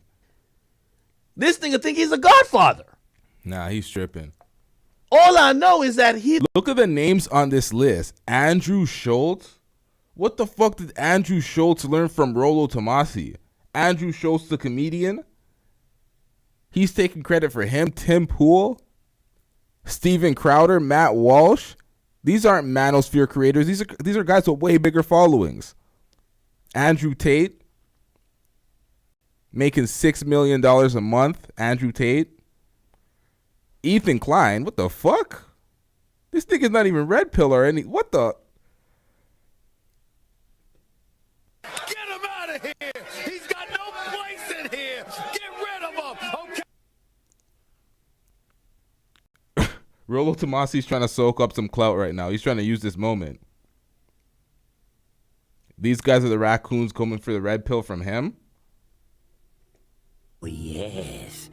This nigga think he's a godfather. Nah, he's tripping. All I know is that he... Look at the names on this list. Andrew Schultz. What the fuck did Andrew Schultz learn from Rollo Tomasi? Andrew Schultz, the comedian? He's taking credit for him. Tim Pool? Steven Crowder? Matt Walsh? These aren't manosphere creators. These are guys with way bigger followings. Andrew Tate? making $6 million a month. Andrew Tate. Ethan Klein. What the fuck? This nigga's not even red pill or any. What the? Get him out of here. He's got no place in here. Get rid of him. Okay. Rollo Tomasi's trying to soak up some clout right now. He's trying to use this moment. These guys are the raccoons coming for the red pill from him. Oh, yes.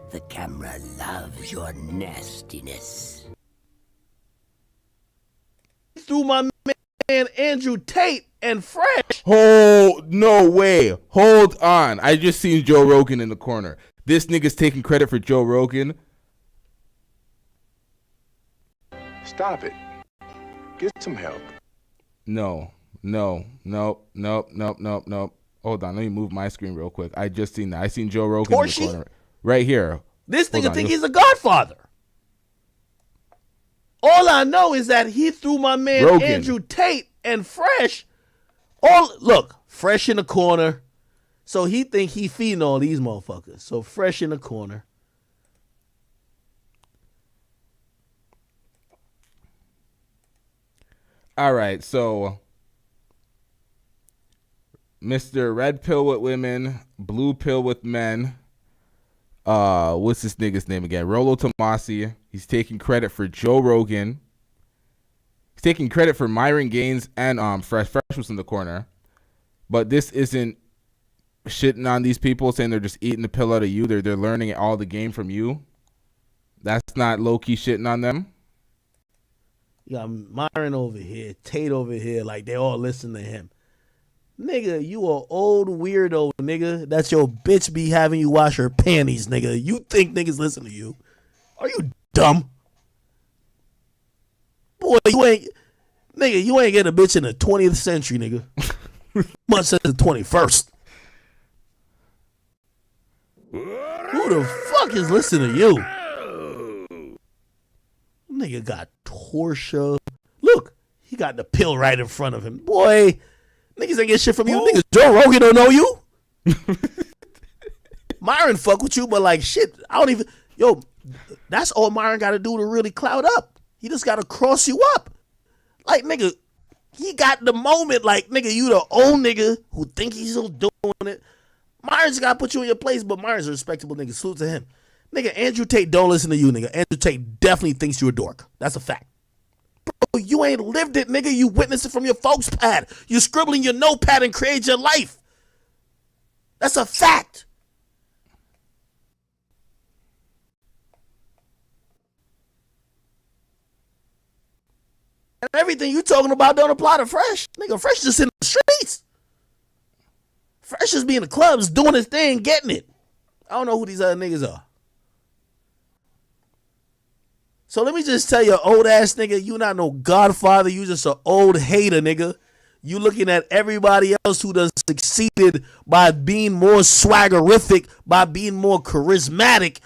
The camera loves your nastiness. Through my man Andrew Tate and Fresh. Oh, no way. Hold on. I just seen Joe Rogan in the corner. This nigga's taking credit for Joe Rogan. Stop it. Get some help. No. Nope. Hold on. Let me move my screen real quick. I just seen that. I seen Joe Rogan in the corner. Right here. This nigga think he's a godfather. All I know is that he threw my man Rogan. Andrew Tate and Fresh. Fresh in the corner. So he think he feeding all these motherfuckers. So Fresh in the corner. All right, so Mr. Red Pill with women, Blue Pill with men. What's this nigga's name again? Rollo Tomasi. He's taking credit for Joe Rogan. He's taking credit for Myron Gaines and Fresh. Fresh was in the corner. But this isn't shitting on these people, saying they're just eating the pill out of you. They're learning all the game from you. That's not low-key shitting on them. You got Myron over here, Tate over here, like they all listen to him. Nigga, you a old weirdo, nigga. That's your bitch be having you wash her panties, nigga. You think niggas listen to you? Are you dumb? Boy, you ain't get a bitch in the 20th century, nigga. Much as the 21st. Who the fuck is listening to you? Nigga got Torsha. Look, he got the pill right in front of him. Boy, niggas ain't get shit from you. Niggas, Joe Rogan don't know you. Myron fuck with you, but like shit, I don't even. Yo, that's all Myron got to do to really cloud up. He just got to cross you up. Like nigga, he got the moment. Like nigga, you the old nigga who think he's still doing it. Myron's got to put you in your place, but Myron's a respectable nigga. Salute to him. Nigga, Andrew Tate don't listen to you, nigga. Andrew Tate definitely thinks you're a dork. That's a fact. Bro, you ain't lived it, nigga. You witnessed it from your folks' pad. You scribbling your notepad and create your life. That's a fact. And everything you talking about don't apply to Fresh. Nigga, Fresh just in the streets. Fresh just be in the clubs doing his thing, getting it. I don't know who these other niggas are. So let me just tell you, old ass nigga, you not no godfather. You just an old hater, nigga. You looking at everybody else who done succeeded by being more swaggerific, by being more charismatic,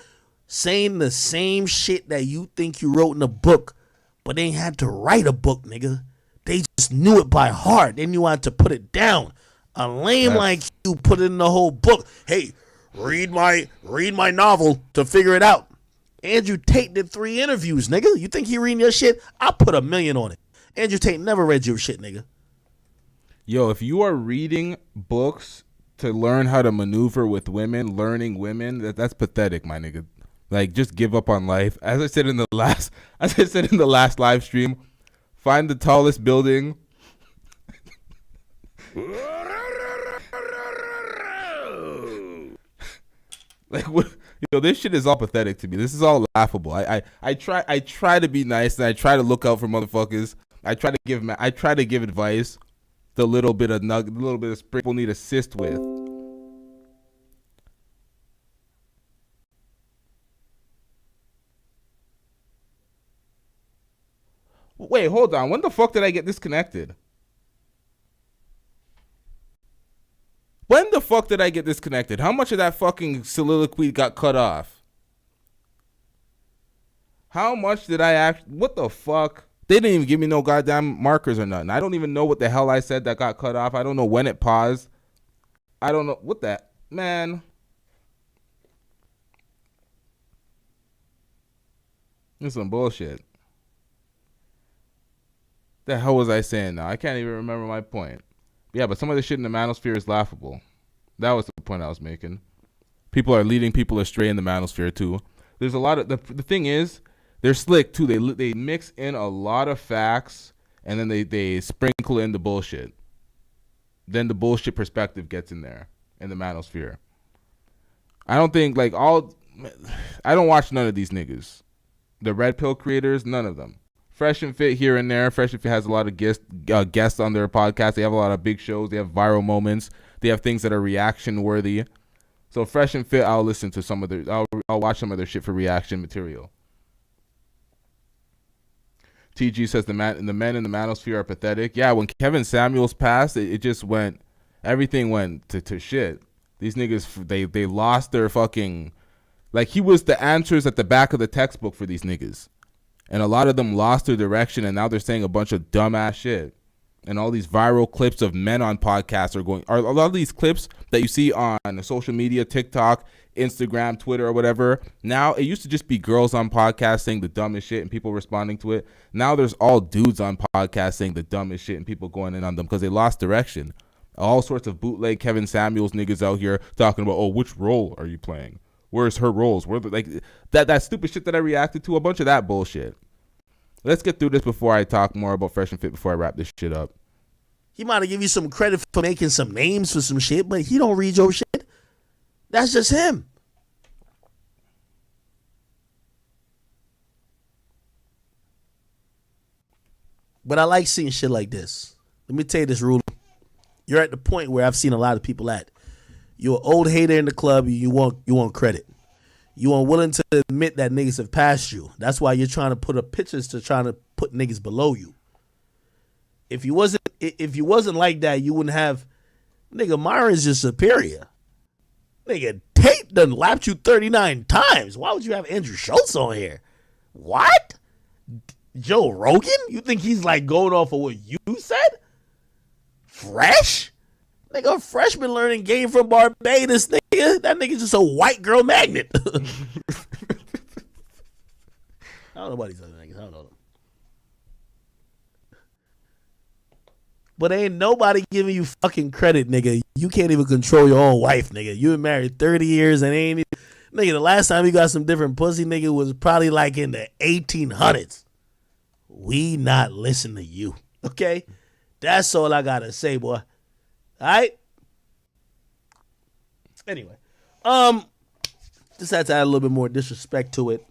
saying the same shit that you think you wrote in a book, but they ain't had to write a book, nigga. They just knew it by heart. They knew how to put it down. A lame like you put it in the whole book. Hey, read my novel to figure it out. Andrew Tate did 3 interviews, nigga. You think he reading your shit? I put $1 million on it. Andrew Tate never read your shit, nigga. Yo, if you are reading books to learn how to maneuver with women, learning women, that's pathetic, my nigga. Like, just give up on life. As I said in the last live stream, find the tallest building. Like, what? This shit is all pathetic to me. This is all laughable. I try to be nice and I try to look out for motherfuckers. I try to give advice. The little bit of sprinkle need assist with. Wait, hold on. When the fuck did I get disconnected? When the fuck did I get disconnected? How much of that fucking soliloquy got cut off? How much did I what the fuck? They didn't even give me no goddamn markers or nothing. I don't even know what the hell I said that got cut off. I don't know when it paused. I don't know what that, man. It's some bullshit. The hell was I saying now? I can't even remember my point. Yeah, but some of the shit in the manosphere is laughable. That was the point I was making. People are leading people astray in the manosphere too. There's a lot of the thing is they're slick too. They mix in a lot of facts and then they sprinkle in the bullshit. Then the bullshit perspective gets in there in the manosphere. I don't think I don't watch none of these niggas. The red pill creators, none of them. Fresh and Fit here and there. Fresh and Fit has a lot of guests on their podcast. They have a lot of big shows. They have viral moments. They have things that are reaction worthy. So Fresh and Fit, I'll listen to some of their. I'll watch some of their shit for reaction material. TG says the men in the manosphere are pathetic. Yeah, when Kevin Samuels passed, it just went. Everything went to shit. These niggas, they lost their fucking. Like, he was the answers at the back of the textbook for these niggas. And a lot of them lost their direction, and now they're saying a bunch of dumbass shit. And all these viral clips of men on podcasts are a lot of these clips that you see on social media, TikTok, Instagram, Twitter, or whatever. Now, it used to just be girls on podcasts saying the dumbest shit and people responding to it. Now there's all dudes on podcasts saying the dumbest shit and people going in on them because they lost direction. All sorts of bootleg Kevin Samuels niggas out here talking about, oh, which role are you playing? Where's her roles? Where like that stupid shit that I reacted to, a bunch of that bullshit. Let's get through this before I talk more about Fresh and Fit before I wrap this shit up. He might have give you some credit for making some names for some shit, but he don't read your shit. That's just him. But I like seeing shit like this. Let me tell you this, Ruler. You're at the point where I've seen a lot of people at. You're an old hater in the club. You want credit. You unwilling to admit that niggas have passed you. That's why you're trying to put up pictures to trying to put niggas below you. If you wasn't like that, you wouldn't have. Nigga, Myron's just superior. Nigga, Tate done lapped you 39 times. Why would you have Andrew Schultz on here? What? Joe Rogan? You think he's like going off of what you said? Fresh? Nigga, Fresh been learning game from Barbados, nigga. That nigga's just a white girl magnet. I don't know about these other niggas. I don't know them. But ain't nobody giving you fucking credit, nigga. You can't even control your own wife, nigga. You been married 30 years and ain't even... Nigga, the last time you got some different pussy, nigga, was probably like in the 1800s. We not listen to you, okay? That's all I gotta say, boy. All right. Anyway, just had to add a little bit more disrespect to it.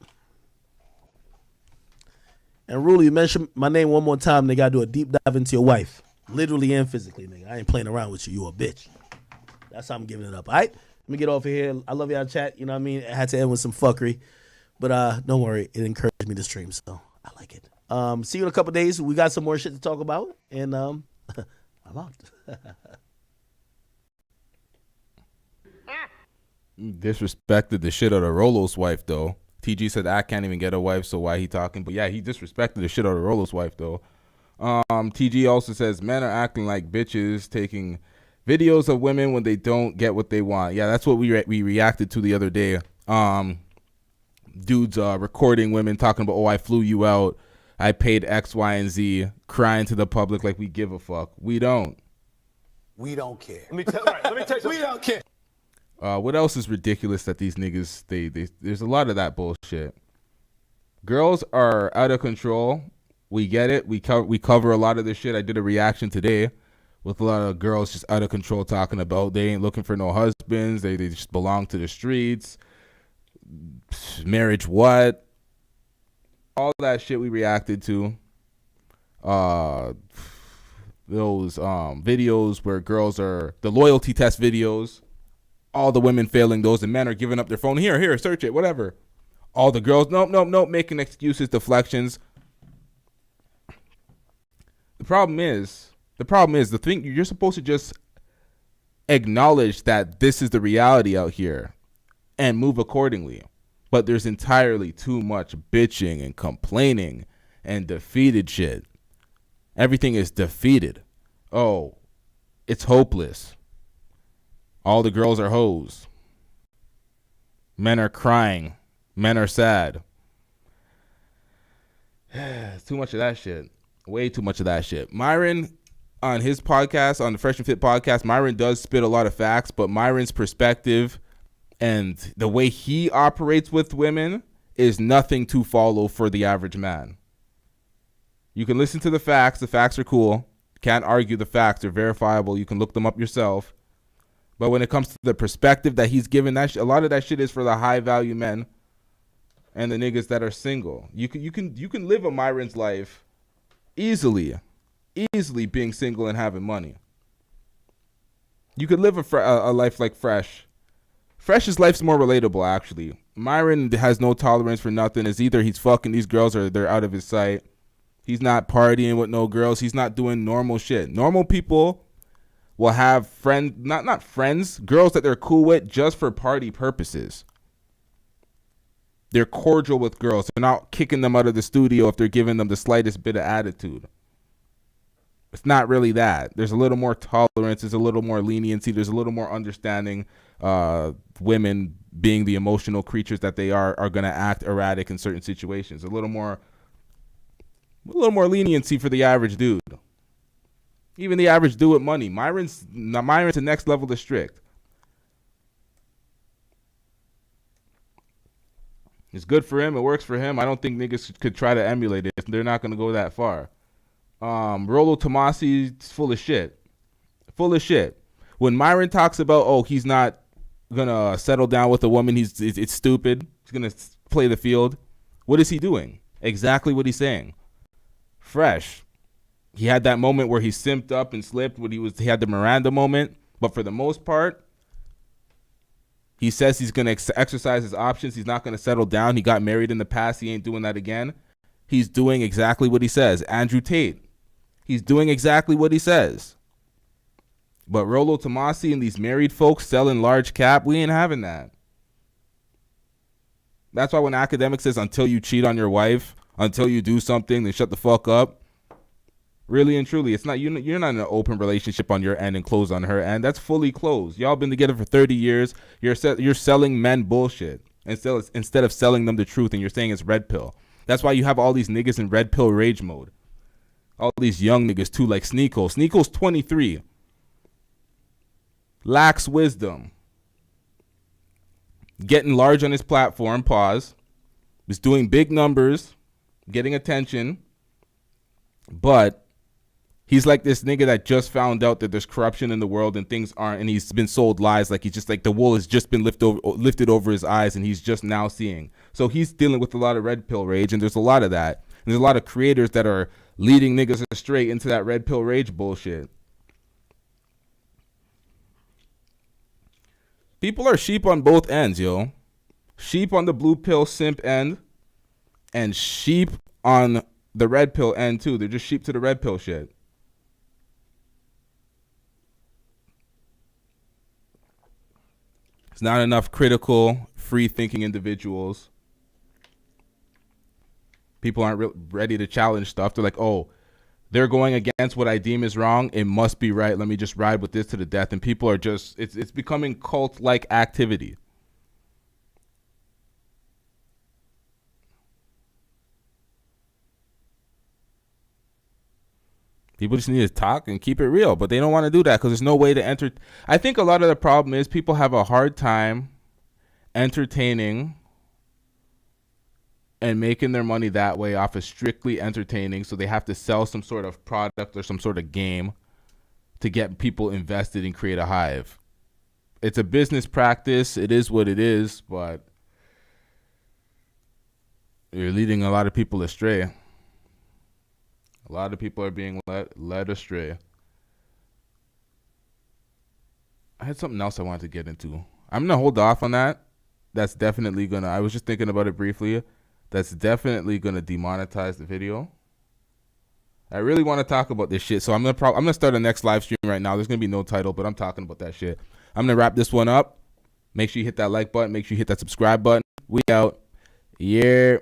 And Rule, you mentioned my name one more time, nigga. I do a deep dive into your wife, literally and physically, nigga. I ain't playing around with you. You a bitch. That's how I'm giving it up. All right. Let me get off of here. I love y'all chat. You know what I mean? I had to end with some fuckery, but don't worry. It encouraged me to stream, so I like it. See you in a couple days. We got some more shit to talk about, and I'm out. Disrespected the shit out of Rolo's wife, though. TG said I can't even get a wife, so why he talking? But yeah, he disrespected the shit out of Rolo's wife, though. TG also says men are acting like bitches, taking videos of women when they don't get what they want. Yeah, that's what we reacted to the other day. Dudes recording women talking about, oh, I flew you out, I paid X, Y, and Z, crying to the public like we give a fuck. We don't. We don't care. Let me tell you something. We don't care. What else is ridiculous that these niggas, they there's a lot of that bullshit. Girls are out of control. We get it. We cover a lot of this shit. I did a reaction today with a lot of girls just out of control talking about they ain't looking for no husbands. They just belong to the streets. Marriage what? All that shit we reacted to. Those videos where girls are, the loyalty test videos. All the women failing those, and men are giving up their phone. Here, search it, whatever. All the girls, nope, making excuses, deflections. The problem is the thing, you're supposed to just acknowledge that this is the reality out here and move accordingly. But there's entirely too much bitching and complaining and defeated shit. Everything is defeated. Oh, it's hopeless. All the girls are hoes. Men are crying. Men are sad. Too much of that shit. Way too much of that shit. Myron, on his podcast, on the Fresh and Fit podcast, Myron does spit a lot of facts, but Myron's perspective and the way he operates with women is nothing to follow for the average man. You can listen to the facts. The facts are cool. Can't argue the facts. They're verifiable. You can look them up yourself. But when it comes to the perspective that he's given, that a lot of that shit is for the high value men and the niggas that are single. You can live a Myron's life easily being single and having money. You could live a life like Fresh. Fresh's life's more relatable, actually. Myron has no tolerance for nothing. It's either he's fucking these girls or they're out of his sight. He's not partying with no girls. He's not doing normal shit. Normal people will have friends, not friends, girls that they're cool with just for party purposes. They're cordial with girls. They're not kicking them out of the studio if they're giving them the slightest bit of attitude. It's not really that. There's a little more tolerance. There's a little more leniency. There's a little more understanding. Women, being the emotional creatures that they are going to act erratic in certain situations. A little more leniency for the average dude. Even the average dude with money. Myron's the next level of strict. It's good for him. It works for him. I don't think niggas could try to emulate it. They're not going to go that far. Rollo Tomasi is full of shit. Full of shit. When Myron talks about, he's not going to settle down with a woman, it's stupid. He's going to play the field. What is he doing? Exactly what he's saying. Fresh. He had that moment where he simped up and slipped when he had the Miranda moment. But for the most part, he says he's going to exercise his options. He's not going to settle down. He got married in the past. He ain't doing that again. He's doing exactly what he says. Andrew Tate. He's doing exactly what he says. But Rollo Tomasi and these married folks selling large cap, we ain't having that. That's why when Akademiks says until you cheat on your wife, until you do something, then shut the fuck up. Really and truly, it's not you're not in an open relationship on your end and closed on her end. That's fully closed. Y'all been together for 30 years. You're selling men bullshit instead of selling them the truth, and you're saying it's red pill. That's why you have all these niggas in red pill rage mode. All these young niggas too, like Sneeko. Sneeko's 23. Lacks wisdom. Getting large on his platform, pause. Was doing big numbers, getting attention, but he's like this nigga that just found out that there's corruption in the world and things aren't, and he's been sold lies. Like he's just like the wool has just been lifted over his eyes, and he's just now seeing. So he's dealing with a lot of red pill rage, and there's a lot of that. And there's a lot of creators that are leading niggas astray into that red pill rage bullshit. People are sheep on both ends, yo. Sheep on the blue pill simp end, and sheep on the red pill end too. They're just sheep to the red pill shit. It's not enough critical, free-thinking individuals. People aren't ready to challenge stuff. They're like, they're going against what I deem is wrong. It must be right. Let me just ride with this to the death. And people are just, it's becoming cult-like activity. People just need to talk and keep it real, but they don't want to do that because there's no way to enter. I think a lot of the problem is people have a hard time entertaining and making their money that way off of strictly entertaining. So they have to sell some sort of product or some sort of game to get people invested and create a hive. It's a business practice. It is what it is, but you're leading a lot of people astray. A lot of people are being led astray. I had something else I wanted to get into. I'm going to hold off on that. That's definitely going to, I was just thinking about it briefly. That's definitely going to demonetize the video. I really want to talk about this shit. So I'm going to start a next live stream right now. There's going to be no title, but I'm talking about that shit. I'm going to wrap this one up. Make sure you hit that like button. Make sure you hit that subscribe button. We out. Yeah.